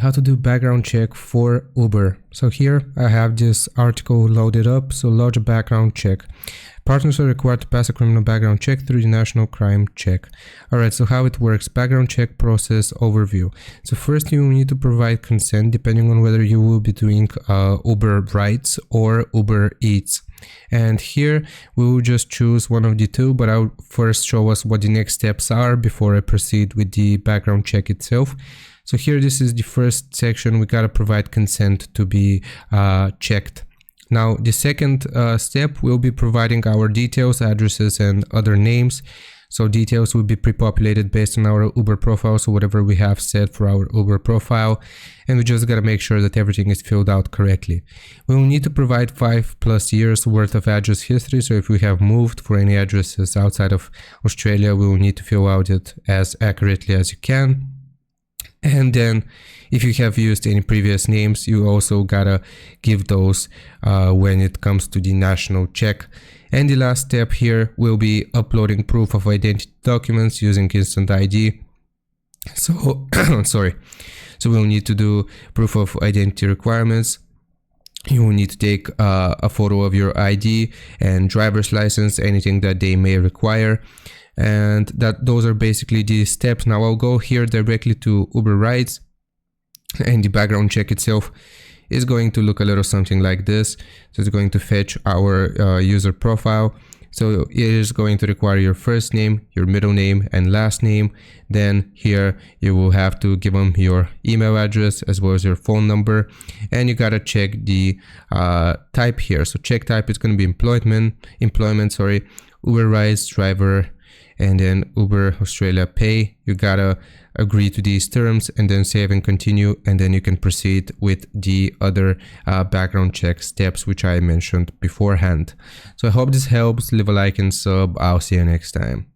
how to do background check for Uber. So here I have this article loaded up. So lodge a background check. Partners are required to pass a criminal background check through the National Crime Check. Alright, so how it works, background check process overview. So first you need to provide consent depending on whether you will be doing Uber Rides or Uber Eats. And here we will just choose one of the two, but I'll first show us what the next steps are before I proceed with the background check itself. So here, this is the first section. We gotta provide consent to be checked. Now, the second step, we'll be providing our details, addresses, and other names. So details will be pre-populated based on our Uber profile, so whatever we have set for our Uber profile, and we just gotta make sure that everything is filled out correctly. We will need to provide 5+ years worth of address history, so if we have moved for any addresses outside of Australia, we will need to fill out it as accurately as you can. And then if you have used any previous names, you also gotta give those when it comes to the national check. And the last step here will be uploading proof of identity documents using Instant ID. So, sorry. So we'll need to do proof of identity requirements. You will need to take a photo of your ID and driver's license, anything that they may require. And those are basically the steps. Now I'll go here directly to Uber Rides, and the background check itself is going to look a little something like this. So it's going to fetch our user profile. So it is going to require your first name, your middle name, and last name. Then here you will have to give them your email address as well as your phone number, and you gotta check the type here. So check type is going to be employment, Uber Rides driver, and then Uber Australia Pay. You gotta agree to these terms and then save and continue, and then you can proceed with the other background check steps which I mentioned beforehand. So I hope this helps. Leave a like and sub. I'll see you next time.